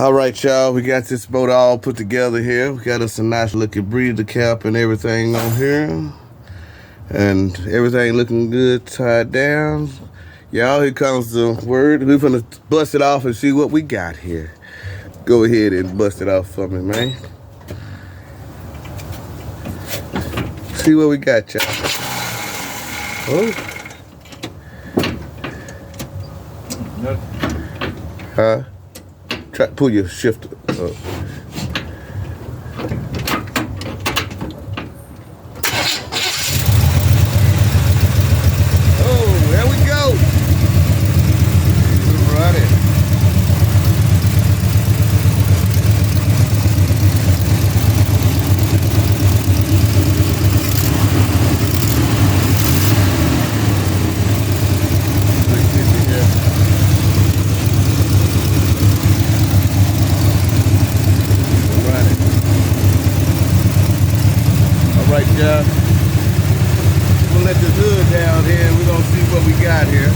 All right, y'all. We got this boat all put together here. We got us a nice looking breather cap and everything on here. And everything looking good, tied down. Y'all, here comes the word. We're gonna bust it off and see what we got here. Go ahead and bust it off for me, man. See what we got, y'all. Oh. Huh? Try to pull your shifter up. Oh, there we go. Right. Right, y'all. We'll let the hood down here and we're gonna see what we got here.